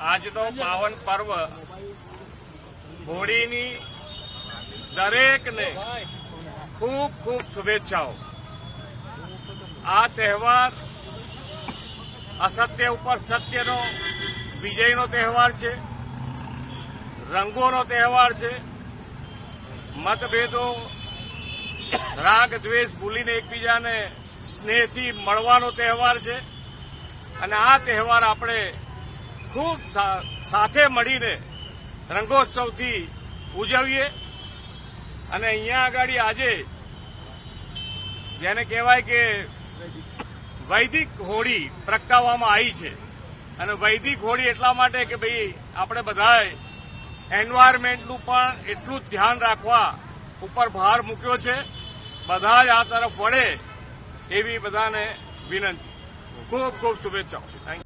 આજનો પાવન પર્વ હોળીની દરેકને ખૂબ ખૂબ શુભેચ્છાઓ। આ તહેવાર અસત્ય ઉપર સત્યનો વિજયનો તહેવાર છે, રંગોનો તહેવાર છે, મતભેદો રાગ દ્વેષ ભૂલીને એકબીજાને સ્નેહથી મળવાનો તહેવાર છે અને આ તહેવાર આપણે ખૂબ સાથે મળીને રંગોત્સવથી ઉજવીએ। અને અહીંયા આગળ આજે જેને કહેવાય કે વૈદિક હોળી પ્રગટાવવામાં આવી છે અને વૈદિક હોળી એટલા માટે કે ભાઈ આપણે બધાએ એન્વાયરમેન્ટનું પણ એટલું જ ધ્યાન રાખવા ઉપર ભાર મૂક્યો છે। બધા જ આ તરફ વળે એવી બધાને વિનંતી। ખૂબ ખૂબ શુભેચ્છાઓ। Thank you.